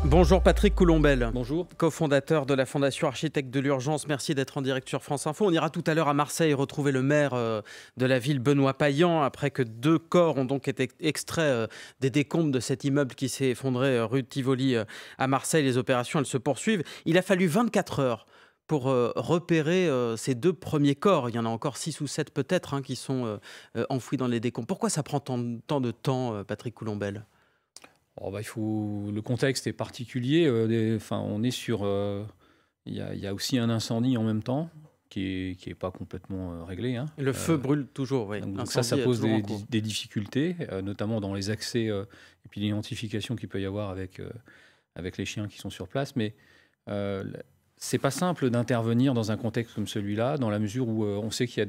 Bonjour Patrick Coulombelle. Bonjour. Cofondateur de la Fondation Architectes de l'Urgence. Merci d'être en direct sur France Info. On ira tout à l'heure à Marseille retrouver le maire de la ville, Benoît Payan, après que 2 corps ont donc été extraits des décombres de cet immeuble qui s'est effondré rue de Tivoli à Marseille. Les opérations, elles se poursuivent. Il a fallu 24 heures pour repérer ces 2 premiers corps. Il y en a encore 6 ou 7 peut-être qui sont enfouis dans les décombres. Pourquoi ça prend tant de temps, Patrick Coulombelle ? Le contexte est particulier. On est sur. Il y a aussi un incendie en même temps qui est pas complètement réglé. Le feu brûle toujours, oui. Donc ça pose des difficultés, notamment dans les accès et puis l'identification qu'il peut y avoir avec les chiens qui sont sur place. Mais c'est pas simple d'intervenir dans un contexte comme celui-là, dans la mesure où on sait qu'il y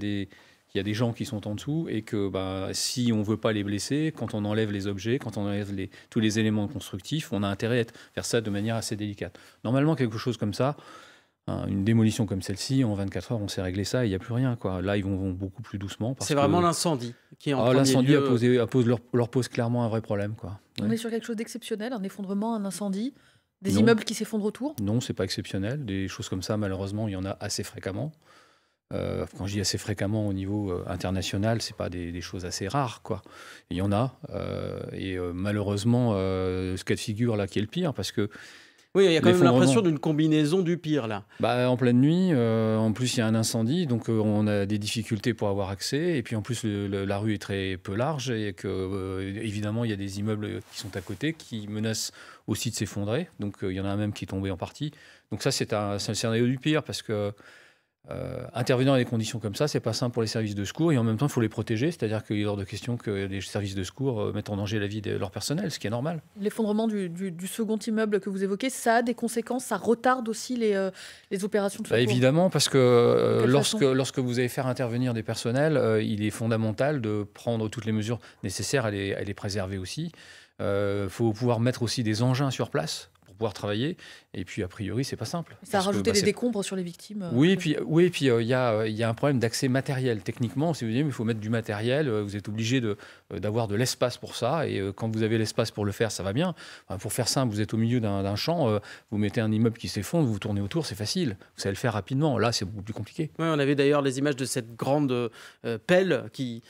a des gens qui sont en dessous et que si on ne veut pas les blesser, quand on enlève les objets, quand on enlève tous les éléments constructifs, on a intérêt à faire ça de manière assez délicate. Normalement, quelque chose comme ça, une démolition comme celle-ci, en 24 heures, on sait régler ça et il n'y a plus rien, quoi. Là, ils vont beaucoup plus doucement. C'est vraiment l'incendie qui est en premier l'incendie lieu. leur pose clairement un vrai problème, quoi. On est sur quelque chose d'exceptionnel, un effondrement, un incendie, des immeubles qui s'effondrent autour ? Non, c'est pas exceptionnel. Des choses comme ça, malheureusement, il y en a assez fréquemment. Quand je dis assez fréquemment au niveau international, c'est pas des choses assez rares, quoi. Il y en a, malheureusement, ce cas de figure là qui est le pire, parce que oui, il y a quand même l'impression d'une combinaison du pire là. En pleine nuit, en plus il y a un incendie, donc on a des difficultés pour avoir accès, et puis en plus la rue est très peu large et que évidemment il y a des immeubles qui sont à côté qui menacent aussi de s'effondrer. Donc il y en a un même qui est tombé en partie. Donc ça c'est un scénario du pire, parce que intervenir dans des conditions comme ça, c'est pas simple pour les services de secours, et en même temps, il faut les protéger. C'est-à-dire qu'il est hors de question que les services de secours mettent en danger la vie de leur personnel, ce qui est normal. L'effondrement du second immeuble que vous évoquez, ça a des conséquences, ça retarde aussi les opérations de secours. Évidemment, parce que lorsque vous allez faire intervenir des personnels, il est fondamental de prendre toutes les mesures nécessaires à les préserver aussi. Il faut pouvoir mettre aussi des engins sur place pour pouvoir travailler, et puis a priori c'est pas simple. Ça a rajouté des décombres sur les victimes. Oui, et puis il y a un problème d'accès matériel. Techniquement, si vous voulez, il faut mettre du matériel, vous êtes obligé d'avoir de l'espace pour ça, et quand vous avez l'espace pour le faire, ça va bien. Pour faire simple, vous êtes au milieu d'un champ, vous mettez un immeuble qui s'effondre, vous tournez autour, c'est facile, vous savez le faire rapidement. Là, c'est beaucoup plus compliqué. Oui, on avait d'ailleurs les images de cette grande pelle qui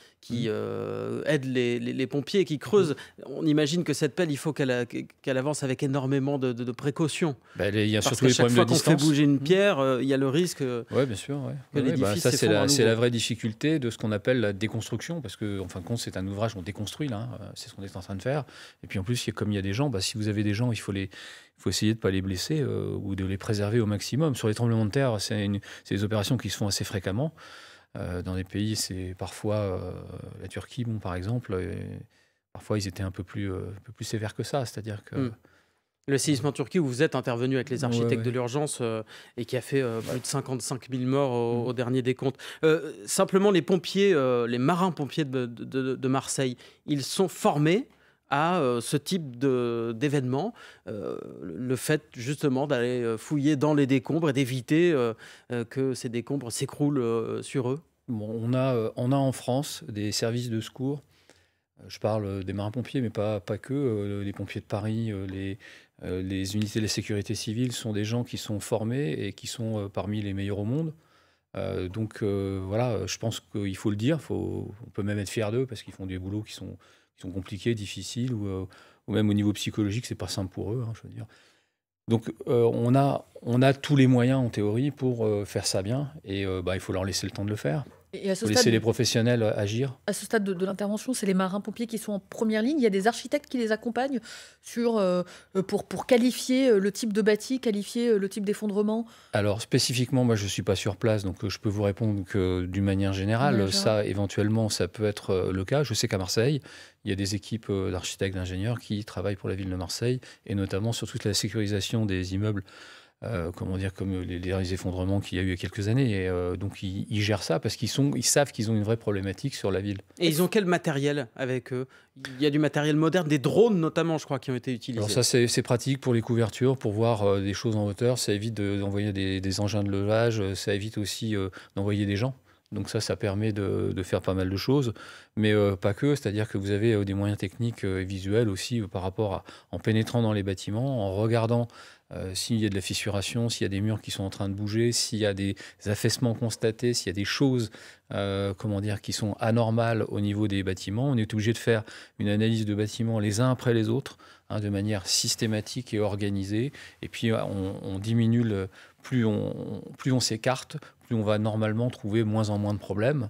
aide les pompiers et qui creuse. On imagine que cette pelle, il faut qu'elle avance avec énormément de précautions. Il y a Parce surtout les chaque problèmes fois de qu'on distance. fait bouger une pierre, il y a le risque Oui, bien sûr. que l'édifice Ça, s'effondre à nouveau. c'est la vraie difficulté de ce qu'on appelle la déconstruction, parce qu'en fin de compte, c'est un ouvrage qu'on déconstruit, là. C'est ce qu'on est en train de faire. Et puis en plus, comme il y a des gens, si vous avez des gens, il faut essayer de ne pas les blesser ou de les préserver au maximum. Sur les tremblements de terre, c'est des opérations qui se font assez fréquemment. Dans des pays, c'est parfois la Turquie, par exemple. Parfois, ils étaient un peu plus sévères que ça. C'est-à-dire que... Le séisme en Turquie, où vous êtes intervenu avec les architectes de l'urgence et qui a fait plus de 55 000 morts au dernier décompte. Simplement, les pompiers, les marins-pompiers de Marseille, ils sont formés à ce type d'événement, le fait justement d'aller fouiller dans les décombres et d'éviter que ces décombres s'écroulent sur eux. On a en France des services de secours. Je parle des marins-pompiers, mais pas que. Les pompiers de Paris, les unités de la sécurité civile sont des gens qui sont formés et qui sont parmi les meilleurs au monde. Je pense qu'il faut le dire. On peut même être fier d'eux parce qu'ils font des boulots qui sont compliqués, difficiles, ou même au niveau psychologique, c'est pas simple pour eux, je veux dire. Donc on a tous les moyens en théorie pour faire ça bien, et il faut leur laisser le temps de le faire. Et à ce faut stade, laisser les professionnels agir. À ce stade de l'intervention, c'est les marins-pompiers qui sont en première ligne. Il y a des architectes qui les accompagnent pour qualifier le type de bâti, qualifier le type d'effondrement. Alors spécifiquement, moi je ne suis pas sur place, donc je peux vous répondre que d'une manière générale. Ça, éventuellement, ça peut être le cas. Je sais qu'à Marseille, il y a des équipes d'architectes, d'ingénieurs qui travaillent pour la ville de Marseille, et notamment sur toute la sécurisation des immeubles. Comme les effondrements qu'il y a eu il y a quelques années. Et, donc ils gèrent ça parce qu'ils savent qu'ils ont une vraie problématique sur la ville. Et ils ont quel matériel avec eux ? Il y a du matériel moderne, des drones notamment, je crois, qui ont été utilisés. Alors ça, c'est pratique pour les couvertures, pour voir des choses en hauteur. Ça évite d'envoyer des engins de levage. Ça évite aussi d'envoyer des gens. Donc ça permet de faire pas mal de choses, mais pas que. C'est-à-dire que vous avez des moyens techniques et visuels aussi par rapport en pénétrant dans les bâtiments, en regardant s'il y a de la fissuration, s'il y a des murs qui sont en train de bouger, s'il y a des affaissements constatés, s'il y a des choses qui sont anormales au niveau des bâtiments. On est obligé de faire une analyse de bâtiments les uns après les autres, de manière systématique et organisée. Et puis on diminue, plus on s'écarte, plus on va normalement trouver moins en moins de problèmes.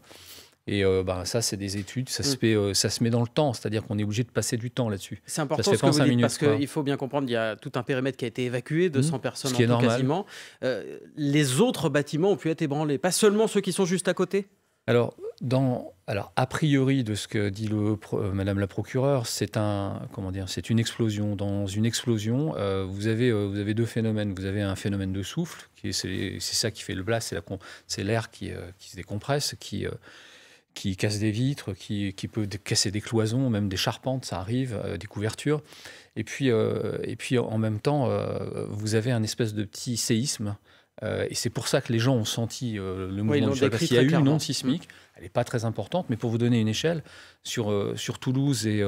Et ça, c'est des études, ça se met dans le temps, c'est-à-dire qu'on est obligé de passer du temps là-dessus. C'est important ce que vous dites, parce qu'il faut bien comprendre, il y a tout un périmètre qui a été évacué, 200 personnes en tout quasiment. Les autres bâtiments ont pu être ébranlés, pas seulement ceux qui sont juste à côté? Alors, a priori, de ce que dit Madame la procureure, c'est une explosion. Dans une explosion, vous avez deux phénomènes. Vous avez un phénomène de souffle, c'est ça qui fait le blast, c'est l'air qui se décompresse, qui casse des vitres, qui peut casser des cloisons, même des charpentes, ça arrive, des couvertures. Et puis en même temps, vous avez un espèce de petit séisme. Et c'est pour ça que les gens ont senti le mouvement du sol. Parce qu'il y a eu une onde sismique, elle n'est pas très importante, mais pour vous donner une échelle, sur Toulouse et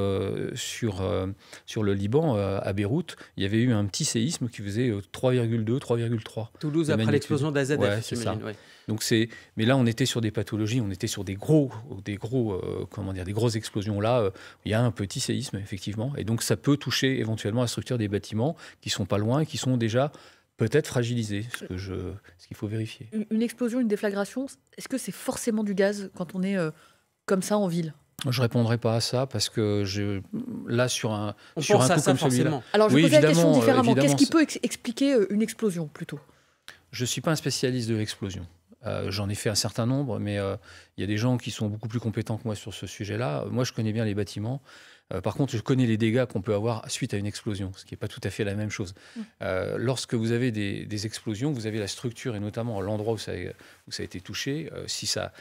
sur le Liban, à Beyrouth, il y avait eu un petit séisme qui faisait 3,2, 3,3. Toulouse après l'explosion d'AZF, c'est ça. Ouais. Donc mais là, on était sur des pathologies, on était sur des grosses explosions. Là, il y a un petit séisme, effectivement. Et donc, ça peut toucher éventuellement la structure des bâtiments qui sont pas loin, qui sont déjà peut-être fragilisés, ce qu'il faut vérifier. Une explosion, une déflagration, est-ce que c'est forcément du gaz quand on est comme ça en ville ? Je ne répondrai pas à ça parce que là, sur un coup comme celui-là... Alors, je vais poser la question différemment. Qu'est-ce qui peut expliquer une explosion, plutôt ? Je ne suis pas un spécialiste de l'explosion. J'en ai fait un certain nombre, mais il y a des gens qui sont beaucoup plus compétents que moi sur ce sujet-là. Moi, je connais bien les bâtiments. Par contre, je connais les dégâts qu'on peut avoir suite à une explosion, ce qui n'est pas tout à fait la même chose. Lorsque vous avez des explosions, vous avez la structure, et notamment l'endroit où ça a été touché. Si ça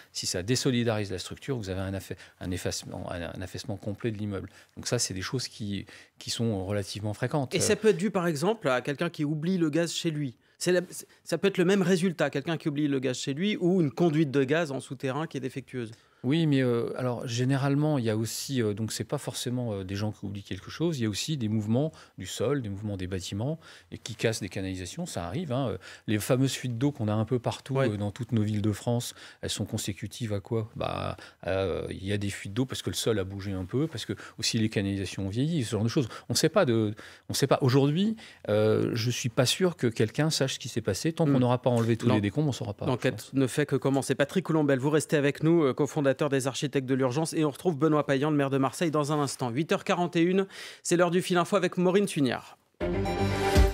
désolidarise la structure, vous avez un affaissement complet de l'immeuble. Donc ça, c'est des choses qui sont relativement fréquentes. Et ça peut être dû, par exemple, à quelqu'un qui oublie le gaz chez lui. Ça peut être le même résultat, quelqu'un qui oublie le gaz chez lui ou une conduite de gaz en souterrain qui est défectueuse. Oui, mais alors généralement, il y a aussi, donc c'est pas forcément des gens qui oublient quelque chose, il y a aussi des mouvements du sol, des mouvements des bâtiments et qui cassent des canalisations, ça arrive. Les fameuses fuites d'eau qu'on a un peu partout dans toutes nos villes de France, elles sont consécutives à quoi ? Il y a des fuites d'eau parce que le sol a bougé un peu, parce que aussi les canalisations ont vieilli, ce genre de choses. On ne sait pas. Aujourd'hui, je suis pas sûr que quelqu'un sache ce qui s'est passé. Tant qu'on n'aura pas enlevé tous les décombres, on ne saura pas. L'enquête ne fait que commencer. Patrick Coulombelle, vous restez avec nous, cofondateur des architectes de l'urgence, et on retrouve Benoît Payan, le maire de Marseille, dans un instant. 8h41, c'est l'heure du fil info avec Maureen Sugnard.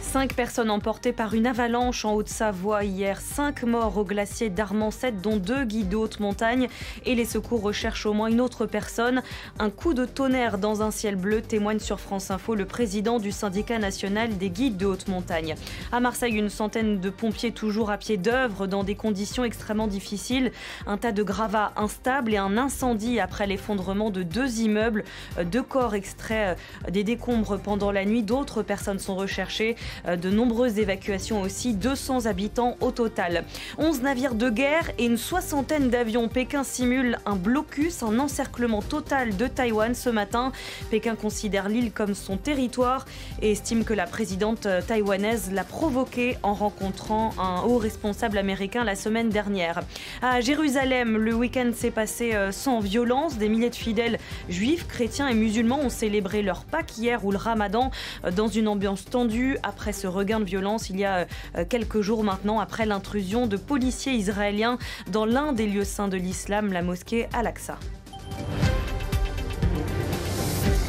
5 personnes emportées par une avalanche en Haute-Savoie hier. 5 morts au glacier d'Armancet, dont 2 guides de haute montagne. Et les secours recherchent au moins une autre personne. Un coup de tonnerre dans un ciel bleu, témoigne sur France Info le président du syndicat national des guides de haute montagne. À Marseille, une centaine de pompiers toujours à pied d'œuvre dans des conditions extrêmement difficiles. Un tas de gravats instables et un incendie après l'effondrement de 2 immeubles. 2 corps extraits des décombres pendant la nuit. D'autres personnes sont recherchées. De nombreuses évacuations aussi, 200 habitants au total. 11 navires de guerre et une 60aine d'avions. Pékin simule un blocus, un encerclement total de Taïwan ce matin. Pékin considère l'île comme son territoire et estime que la présidente taïwanaise l'a provoqué en rencontrant un haut responsable américain la semaine dernière. À Jérusalem, le week-end s'est passé sans violence. Des milliers de fidèles juifs, chrétiens et musulmans ont célébré leur Pâques hier ou le Ramadan dans une ambiance tendue après ce regain de violence il y a quelques jours maintenant, après l'intrusion de policiers israéliens dans l'un des lieux saints de l'islam, la mosquée Al-Aqsa.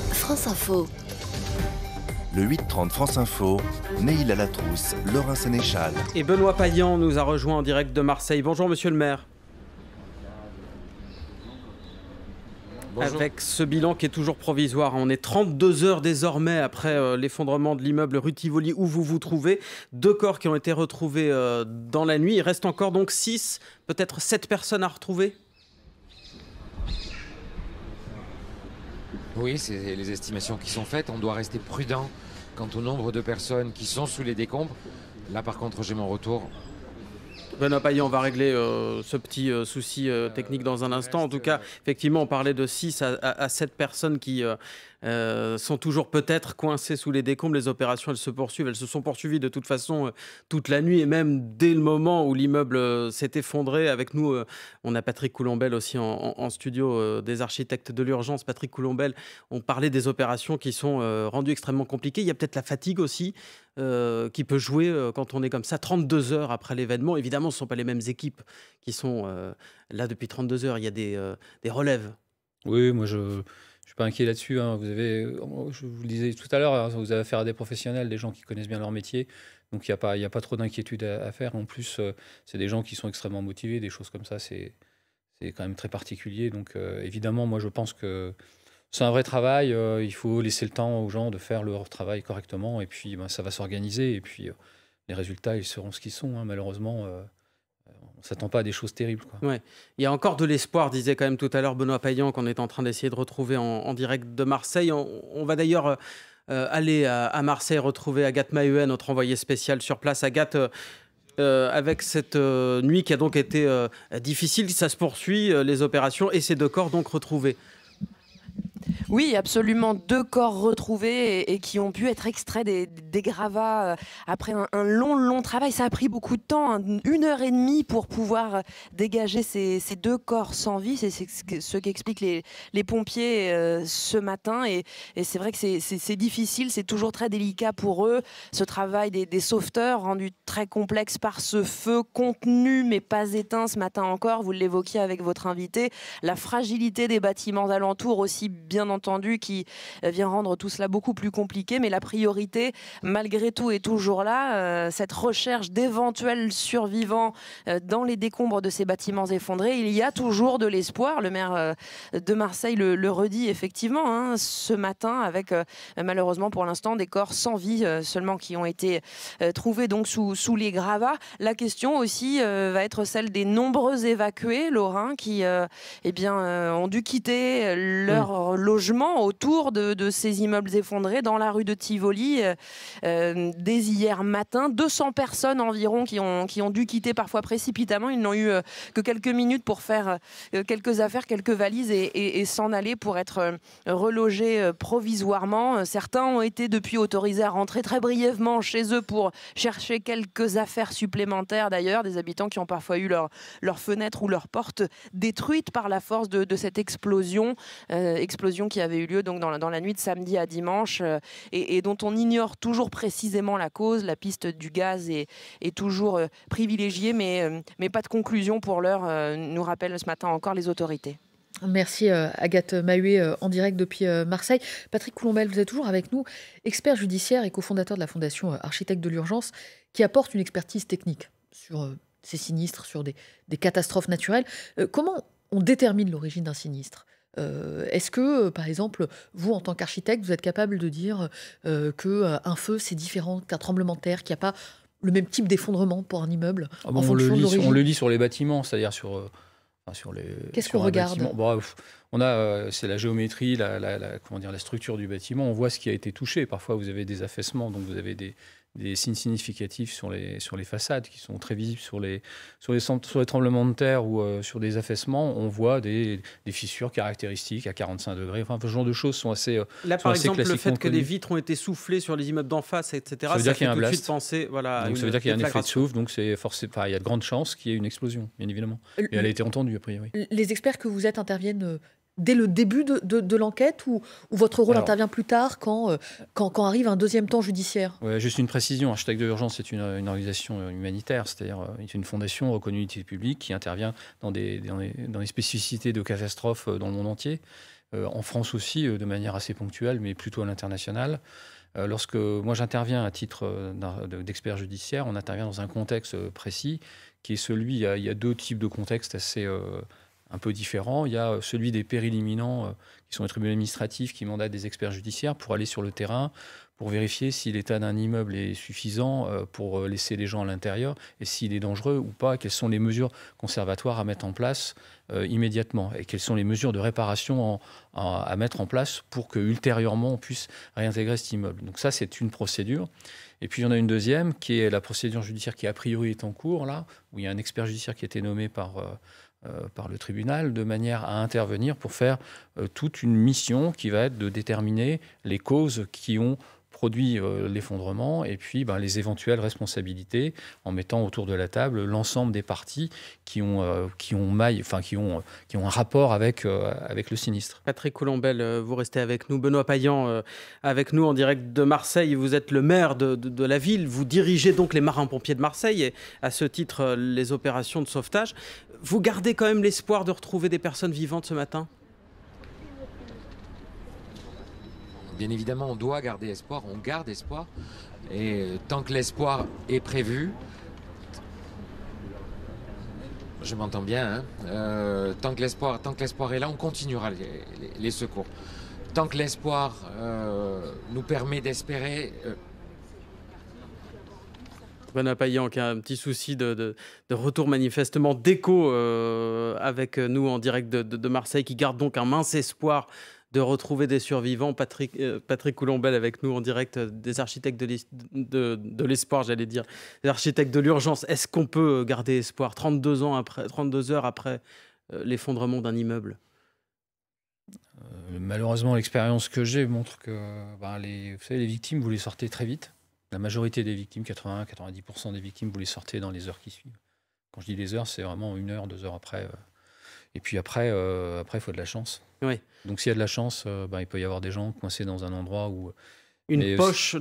France Info. Le 8h30 France Info, Neil Alatrousse, Laurent Sénéchal. Et Benoît Payan nous a rejoint en direct de Marseille. Bonjour monsieur le maire. Bonjour. Avec ce bilan qui est toujours provisoire. On est 32 heures désormais après l'effondrement de l'immeuble rue Tivoli où vous vous trouvez. 2 corps qui ont été retrouvés dans la nuit. Il reste encore donc 6, peut-être 7 personnes à retrouver. Oui, c'est les estimations qui sont faites. On doit rester prudent quant au nombre de personnes qui sont sous les décombres. Là, par contre, j'ai mon retour. Benoît Payan, on va régler ce petit souci technique dans un instant. En tout cas, effectivement, on parlait de 6 à 7 personnes qui sont toujours peut-être coincées sous les décombres. Les opérations, elles se poursuivent. Elles se sont poursuivies de toute façon toute la nuit et même dès le moment où l'immeuble s'est effondré. Avec nous, on a Patrick Coulombelle aussi en studio des architectes de l'urgence. Patrick Coulombelle, on parlait des opérations qui sont rendues extrêmement compliquées. Il y a peut-être la fatigue aussi qui peut jouer quand on est comme ça 32 heures après l'événement. Évidemment, ce ne sont pas les mêmes équipes qui sont là depuis 32 heures. Il y a des relèves. Oui, moi je ne suis pas inquiet là-dessus. Hein. Je vous le disais tout à l'heure, hein, vous avez affaire à des professionnels, des gens qui connaissent bien leur métier. Donc il n'y a pas trop d'inquiétude à faire. En plus, c'est des gens qui sont extrêmement motivés. Des choses comme ça, c'est quand même très particulier. Donc évidemment, moi je pense que c'est un vrai travail. Il faut laisser le temps aux gens de faire leur travail correctement. Et puis ça va s'organiser. Et puis les résultats, ils seront ce qu'ils sont. Hein. Malheureusement, on ne s'attend pas à des choses terribles, quoi. Ouais. Il y a encore de l'espoir, disait quand même tout à l'heure Benoît Payan, qu'on est en train d'essayer de retrouver en direct de Marseille. On va d'ailleurs aller à Marseille retrouver Agathe Maheuet, notre envoyée spéciale sur place. Agathe, avec cette nuit qui a donc été difficile, ça se poursuit, les opérations, et ces 2 corps donc retrouvés. Oui, absolument. 2 corps retrouvés et qui ont pu être extraits des gravats après un long travail. Ça a pris beaucoup de temps, 1 heure et demie pour pouvoir dégager ces 2 corps sans vie. C'est ce qu'expliquent les pompiers ce matin. Et c'est vrai que c'est difficile, c'est toujours très délicat pour eux. Ce travail des sauveteurs rendu très complexe par ce feu contenu mais pas éteint ce matin encore. Vous l'évoquiez avec votre invité. La fragilité des bâtiments alentours aussi, bien entendu, qui vient rendre tout cela beaucoup plus compliqué. Mais la priorité, malgré tout, est toujours là. Cette recherche d'éventuels survivants dans les décombres de ces bâtiments effondrés. Il y a toujours de l'espoir. Le maire de Marseille le redit effectivement ce matin, avec malheureusement pour l'instant des corps sans vie seulement qui ont été trouvés donc sous les gravats. La question aussi va être celle des nombreux évacués lorrains qui ont dû quitter leur logement autour de ces immeubles effondrés dans la rue de Tivoli dès hier matin. 200 personnes environ qui ont dû quitter parfois précipitamment. Ils n'ont eu que quelques minutes pour faire quelques affaires, quelques valises et s'en aller pour être relogés provisoirement. Certains ont été depuis autorisés à rentrer très brièvement chez eux pour chercher quelques affaires supplémentaires d'ailleurs. Des habitants qui ont parfois eu leur fenêtre ou leur porte détruite par la force de cette explosion qui avait eu lieu donc dans la nuit de samedi à dimanche et dont on ignore toujours précisément la cause. La piste du gaz est toujours privilégiée, mais pas de conclusion pour l'heure, nous rappellent ce matin encore les autorités. Merci Agathe Maheuet en direct depuis Marseille. Patrick Coulombelle, vous êtes toujours avec nous, expert judiciaire et cofondateur de la Fondation Architectes de l'Urgence, qui apporte une expertise technique sur ces sinistres, sur des catastrophes naturelles. Comment on détermine l'origine d'un sinistre ? Est-ce que, par exemple, vous, en tant qu'architecte, vous êtes capable de dire qu'un feu, c'est différent qu'un tremblement de terre, qu'il n'y a pas le même type d'effondrement pour un immeuble en fonction de l'origine ? On le lit sur les bâtiments, c'est-à-dire sur les... Qu'est-ce qu'on regarde ? C'est la géométrie, la structure du bâtiment. On voit ce qui a été touché. Parfois, vous avez des affaissements, donc vous avez des signes significatifs sur les façades qui sont très visibles sur les tremblements de terre ou sur des affaissements. On voit des fissures caractéristiques à 45 degrés. Enfin, ce genre de choses sont assez là, par exemple, le fait que les vitres ont été soufflées sur les immeubles d'en face, etc., ça veut dire qu'il y a un blast. Penser, voilà, donc ça veut dire qu'il y a un effet de souffle. Donc il y a de grandes chances qu'il y ait une explosion, bien évidemment. Et elle a été entendue, a priori. Les experts que vous êtes interviennent dès le début de l'enquête ou votre rôle intervient plus tard quand arrive un deuxième temps judiciaire ? Ouais, juste une précision, Architectes de l'Urgence, c'est une organisation humanitaire, c'est-à-dire une fondation reconnue d'utilité publique qui intervient dans les spécificités de catastrophes dans le monde entier, en France aussi de manière assez ponctuelle, mais plutôt à l'international. Lorsque moi j'interviens à titre d'expert judiciaire, on intervient dans un contexte précis qui est celui, il y a 2 types de contextes assez... un peu différent. Il y a celui des périls imminents, qui sont les tribunaux administratifs qui mandatent des experts judiciaires pour aller sur le terrain, pour vérifier si l'état d'un immeuble est suffisant pour laisser les gens à l'intérieur et s'il est dangereux ou pas, quelles sont les mesures conservatoires à mettre en place immédiatement et quelles sont les mesures de réparation à mettre en place pour que ultérieurement on puisse réintégrer cet immeuble. Donc ça, c'est une procédure. Et puis il y en a une deuxième qui est la procédure judiciaire qui a priori est en cours, là, où il y a un expert judiciaire qui a été nommé par le tribunal de manière à intervenir pour faire toute une mission qui va être de déterminer les causes qui ont produit l'effondrement et puis les éventuelles responsabilités en mettant autour de la table l'ensemble des parties qui ont un rapport avec le sinistre. Patrick Coulombelle, vous restez avec nous. Benoît Payan, avec nous en direct de Marseille. Vous êtes le maire de la ville. Vous dirigez donc les marins-pompiers de Marseille et à ce titre les opérations de sauvetage. Vous gardez quand même l'espoir de retrouver des personnes vivantes ce matin ? Bien évidemment, on doit garder espoir, on garde espoir. Et tant que l'espoir est prévu, je m'entends bien, tant que l'espoir est là, on continuera les secours. Tant que l'espoir nous permet d'espérer... Benoît Payan qui a un petit souci de retour manifestement d'écho avec nous en direct de Marseille, qui garde donc un mince espoir de retrouver des survivants. Patrick Coulombelle avec nous en direct des architectes de l'espoir, j'allais dire, des architectes de l'urgence. Est-ce qu'on peut garder espoir 32 heures après l'effondrement d'un immeuble ? Malheureusement, l'expérience que j'ai montre que vous savez, les victimes, vous les sortez très vite. La majorité des victimes, 80-90% des victimes, vous les sortez dans les heures qui suivent. Quand je dis les heures, c'est vraiment 1 heure, 2 heures après. Et puis après, il faut de la chance. Oui. Donc s'il y a de la chance, il peut y avoir des gens coincés dans un endroit où... Une poche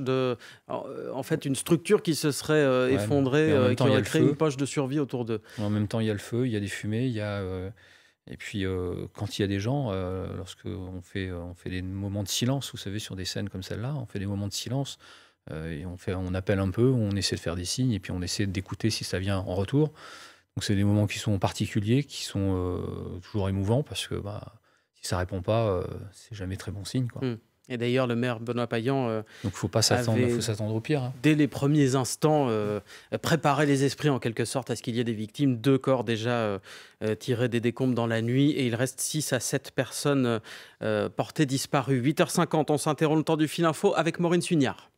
en fait, une structure qui se serait effondrée, qui aurait créé une poche de survie autour d'eux. En même temps, il y a le feu, il y a des fumées, il y a... Et puis, quand il y a des gens, lorsqu'on fait des moments de silence, vous savez, sur des scènes comme celle-là, on fait des moments de silence, et on appelle un peu, on essaie de faire des signes, et puis on essaie d'écouter si ça vient en retour. Donc c'est des moments qui sont particuliers, qui sont toujours émouvants, parce que si ça répond pas, c'est jamais très bon signe, quoi. Et d'ailleurs, le maire Benoît Payan donc il ne faut pas s'attendre au pire. Dès les premiers instants, préparer les esprits en quelque sorte à ce qu'il y ait des victimes. 2 corps déjà tirés des décombres dans la nuit et il reste 6 à 7 personnes portées disparues. 8h50, on s'interrompt le temps du fil info avec Maureen Sugnard.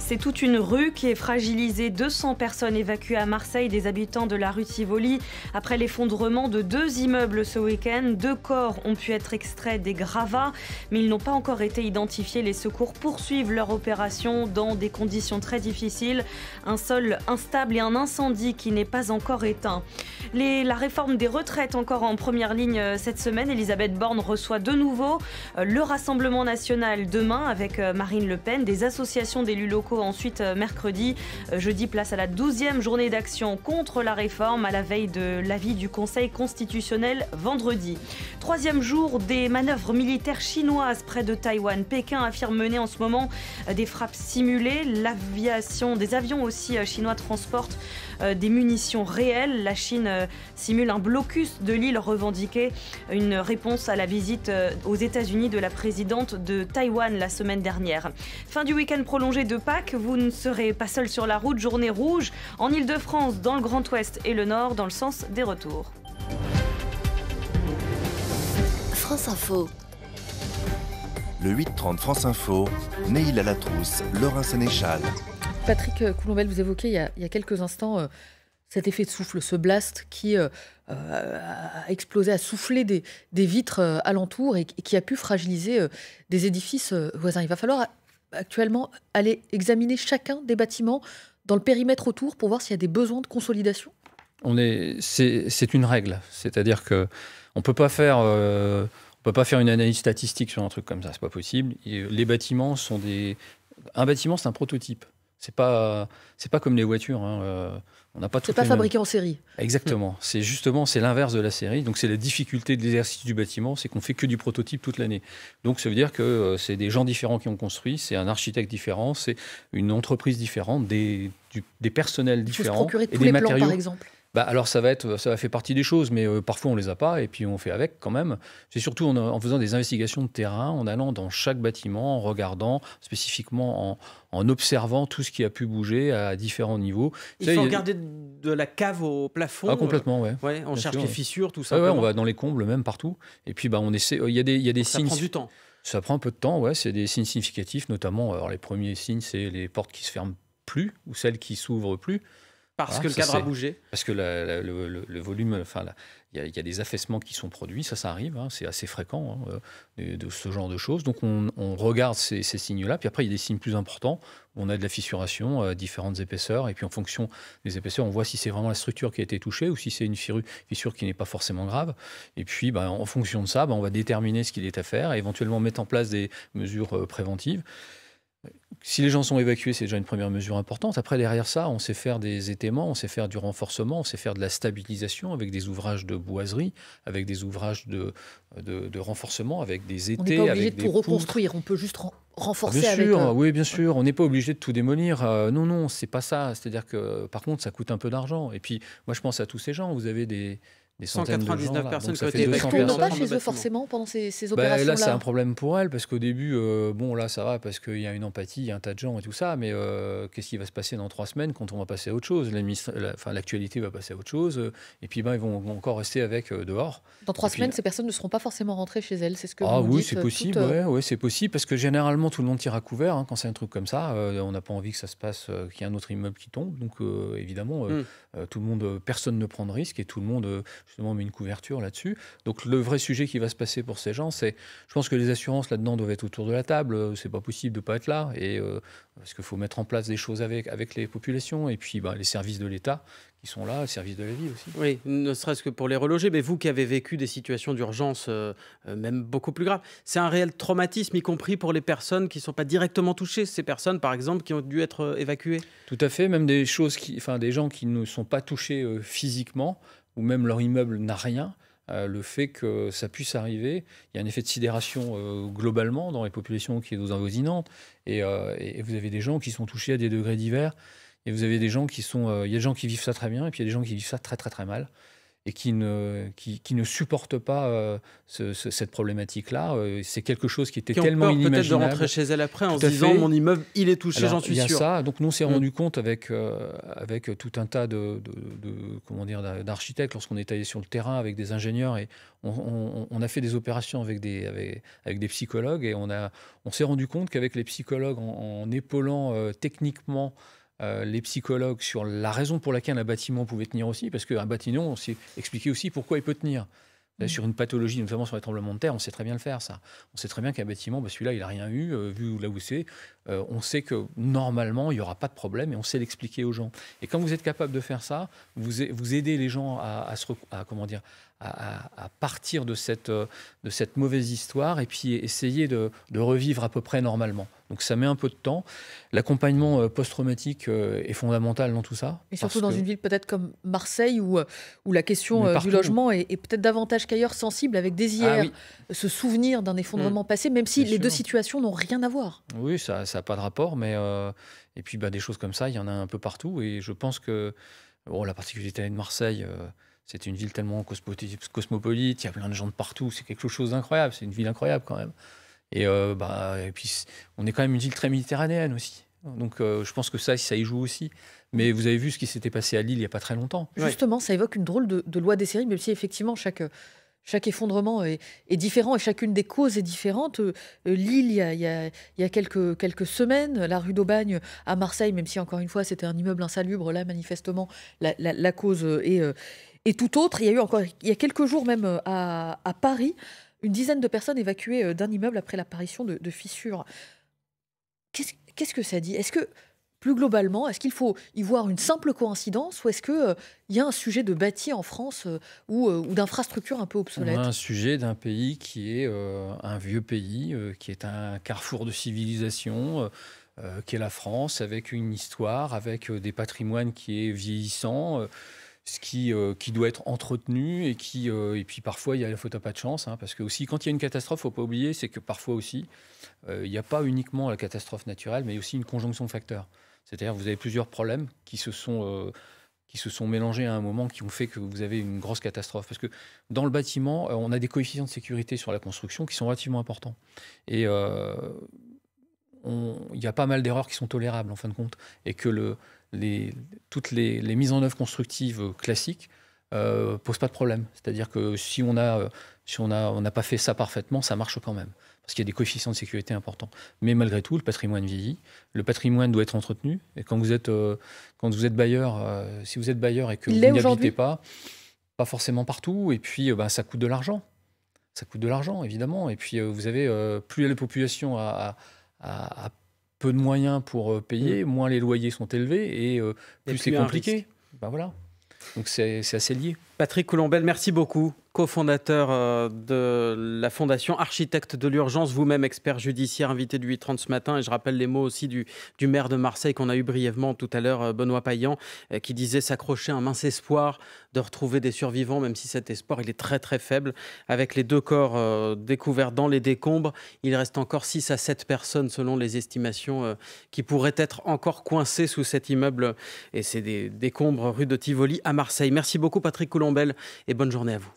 C'est toute une rue qui est fragilisée. 200 personnes évacuées à Marseille, des habitants de la rue Tivoli. Après l'effondrement de 2 immeubles ce week-end, 2 corps ont pu être extraits des gravats, mais ils n'ont pas encore été identifiés. Les secours poursuivent leur opération dans des conditions très difficiles. Un sol instable et un incendie qui n'est pas encore éteint. La réforme des retraites encore en première ligne cette semaine. Elisabeth Borne reçoit de nouveau le Rassemblement national demain avec Marine Le Pen, des associations d'élus locaux ensuite mercredi. Jeudi, place à la 12e journée d'action contre la réforme à la veille de l'avis du Conseil constitutionnel vendredi. 3e jour des manœuvres militaires chinoises près de Taïwan. Pékin affirme mener en ce moment des frappes simulées. Des avions aussi chinois transportent des munitions réelles. La Chine simule un blocus de l'île revendiqué, une réponse à la visite aux États-Unis de la présidente de Taïwan la semaine dernière. Fin du week-end prolongé de Pâques, vous ne serez pas seul sur la route. Journée rouge en Île-de-France, dans le Grand Ouest et le Nord, dans le sens des retours. France Info. Le 8h30 France Info, Neil Latrousse, Laurent Sénéchal. Patrick Coulombelle, vous évoquiez il y a quelques instants cet effet de souffle, ce blast qui a explosé, a soufflé des vitres alentours et qui a pu fragiliser des édifices voisins. Il va falloir actuellement aller examiner chacun des bâtiments dans le périmètre autour pour voir s'il y a des besoins de consolidation. C'est une règle, c'est-à-dire que on peut pas faire une analyse statistique sur un truc comme ça, c'est pas possible. Et les bâtiments un bâtiment, c'est un prototype. C'est pas comme les voitures. On n'a pas. C'est pas fabriqué en série. Exactement. C'est l'inverse de la série. Donc c'est la difficulté de l'exercice du bâtiment, c'est qu'on fait que du prototype toute l'année. Donc ça veut dire que c'est des gens différents qui ont construit, c'est un architecte différent, c'est une entreprise différente, des personnels différents. Il faut se procurer tous les plans, par exemple. Alors ça va faire partie des choses, mais parfois on les a pas et puis on fait avec quand même. C'est surtout en faisant des investigations de terrain, en allant dans chaque bâtiment, en regardant spécifiquement, en observant tout ce qui a pu bouger à différents niveaux. Il faut regarder de la cave au plafond. Ah, complètement, ouais. On cherche les fissures, tout ça. Ouais, on va dans les combles, même partout. Et puis on essaie. Il y a des signes. Ça prend du temps. Ça prend un peu de temps, ouais. C'est des signes significatifs, notamment. Alors les premiers signes, c'est les portes qui se ferment plus ou celles qui s'ouvrent plus. Parce que le cadre a bougé. Parce que le volume, il y a des affaissements qui sont produits, ça arrive, hein, c'est assez fréquent de ce genre de choses. Donc on regarde ces signes-là, puis après il y a des signes plus importants, où on a de la fissuration à différentes épaisseurs, et puis en fonction des épaisseurs, on voit si c'est vraiment la structure qui a été touchée ou si c'est une fissure qui n'est pas forcément grave. Et puis en fonction de ça, on va déterminer ce qu'il est à faire, et éventuellement mettre en place des mesures préventives. Si les gens sont évacués, c'est déjà une première mesure importante. Après, derrière ça, on sait faire des étaiements, on sait faire du renforcement, on sait faire de la stabilisation avec des ouvrages de boiserie, avec des ouvrages de renforcement, avec des étais. On n'est pas obligé avec de tout reconstruire, on peut juste renforcer bien avec... sûr, oui, bien sûr. On n'est pas obligé de tout démolir. Non, c'est pas ça. C'est-à-dire que, par contre, ça coûte un peu d'argent. Et puis, moi, je pense à tous ces gens. Vous avez des centaines de gens, 199 personnes qui ont été évacuées. Ils ne tournent pas chez eux forcément pendant ces opérations-là. Là, c'est un problème pour elles, parce qu'au début, là, ça va, parce qu'il y a une empathie, il y a un tas de gens et tout ça, mais qu'est-ce qui va se passer dans 3 semaines quand on va passer à autre chose? L'actualité va passer à autre chose, et puis ils vont encore rester avec dehors. Dans 3 semaines, ces personnes ne seront pas forcément rentrées chez elles, c'est ce que vous oui, dites, c'est possible, c'est possible, parce que généralement, tout le monde tire à couvert quand c'est un truc comme ça. On n'a pas envie que ça se passe, qu'il y ait un autre immeuble qui tombe, donc évidemment, tout le monde, personne ne prend de risque, et tout le monde, justement, met une couverture là-dessus. Donc le vrai sujet qui va se passer pour ces gens, c'est, je pense que les assurances là-dedans doivent être autour de la table. C'est pas possible de pas être là, et parce qu'il faut mettre en place des choses avec les populations, et puis les services de l'État qui sont là, le service de la vie aussi. Oui, ne serait-ce que pour les reloger. Mais vous qui avez vécu des situations d'urgence même beaucoup plus graves, c'est un réel traumatisme, y compris pour les personnes qui ne sont pas directement touchées. Ces personnes, par exemple, qui ont dû être évacuées. Tout à fait, même des gens qui ne sont pas touchés physiquement, ou même leur immeuble n'a rien. Le fait que ça puisse arriver, il y a un effet de sidération globalement dans les populations qui sont avoisinantes, et vous avez des gens qui sont touchés à des degrés divers, et vous avez des gens il y a des gens qui vivent ça très bien, et puis il y a des gens qui vivent ça très très très mal, et qui ne supportent pas cette problématique-là. C'est quelque chose qui était tellement inimaginable. Peut-être de rentrer chez elle après en se disant mon immeuble, il est touché, j'en suis sûr. Il y a ça. Donc nous, on s'est rendu compte avec tout un tas d'architectes lorsqu'on est allé sur le terrain avec des ingénieurs, et on a fait des opérations avec des psychologues, et on s'est rendu compte qu'avec les psychologues, en épaulant techniquement les psychologues sur la raison pour laquelle un bâtiment pouvait tenir aussi, parce qu'un bâtiment, on s'est expliqué aussi pourquoi il peut tenir. Sur une pathologie, notamment sur les tremblements de terre, on sait très bien le faire, ça. On sait très bien qu'un bâtiment, celui-là, il n'a rien eu, vu là où c'est. On sait que normalement, il n'y aura pas de problème, et on sait l'expliquer aux gens. Et quand vous êtes capable de faire ça, vous aidez les gens à partir de cette mauvaise histoire, et puis essayer de revivre à peu près normalement. Donc ça met un peu de temps. L'accompagnement post-traumatique est fondamental dans tout ça. Et surtout dans une ville peut-être comme Marseille, où la question du logement est peut-être davantage qu'ailleurs sensible, avec dès hier ce souvenir d'un effondrement passé, même si les deux situations n'ont rien à voir. Oui, ça n'a pas de rapport, mais et puis des choses comme ça, il y en a un peu partout, et je pense que la particularité de Marseille, c'est une ville tellement cosmopolite, il y a plein de gens de partout, c'est quelque chose d'incroyable, c'est une ville incroyable quand même. Et puis on est quand même une ville très méditerranéenne aussi, donc je pense que ça y joue aussi. Mais vous avez vu ce qui s'était passé à Lille il n'y a pas très longtemps. Justement, ça évoque une drôle de loi des séries, même si effectivement chaque effondrement est différent, et chacune des causes est différente. Lille, il y a quelques semaines, la rue d'Aubagne à Marseille, même si encore une fois c'était un immeuble insalubre, là manifestement la cause est tout autre. Il y a quelques jours même à Paris, une dizaine de personnes évacuées d'un immeuble après l'apparition de fissures. Qu'est-ce que ça dit? Est-ce que, plus globalement, est-ce qu'il faut y voir une simple coïncidence, ou est-ce qu'il y a un sujet de bâti en France ou d'infrastructures un peu obsolètes? On a un sujet d'un pays qui est un vieux pays, qui est un carrefour de civilisation, qui est la France, avec une histoire, avec des patrimoines qui est vieillissant, qui doit être entretenu, et puis parfois il y a la faute à pas de chance, parce que aussi quand il y a une catastrophe, faut pas oublier, c'est que parfois aussi il n'y a pas uniquement la catastrophe naturelle, mais aussi une conjonction de facteurs. C'est-à-dire que vous avez plusieurs problèmes qui qui se sont mélangés à un moment, qui ont fait que vous avez une grosse catastrophe. Parce que dans le bâtiment, on a des coefficients de sécurité sur la construction qui sont relativement importants. Et il y a pas mal d'erreurs qui sont tolérables, en fin de compte. Et que toutes les mises en œuvre constructives classiques posent pas de problème. C'est-à-dire que si on n'a pas fait ça parfaitement, ça marche quand même. Parce qu'il y a des coefficients de sécurité importants. Mais malgré tout, le patrimoine vieillit. Le patrimoine doit être entretenu. Et quand vous êtes bailleur, si vous êtes bailleur et que vous n'y habitez pas forcément partout, et puis ça coûte de l'argent. Ça coûte de l'argent, évidemment. Et puis vous avez plus la population a peu de moyens pour payer, moins les loyers sont élevés, et plus c'est compliqué. Voilà. Donc c'est assez lié. Patrick Coulombelle, merci beaucoup. Cofondateur de la Fondation Architectes de l'Urgence, vous-même expert judiciaire, invité du 8h30 ce matin. Et je rappelle les mots aussi du maire de Marseille qu'on a eu brièvement tout à l'heure, Benoît Payan, qui disait s'accrocher à un mince espoir de retrouver des survivants, même si cet espoir il est très très faible. Avec les 2 corps découverts dans les décombres, il reste encore 6 à 7 personnes selon les estimations qui pourraient être encore coincées sous cet immeuble. Et c'est des décombres rue de Tivoli à Marseille. Merci beaucoup Patrick Coulombelle et bonne journée à vous.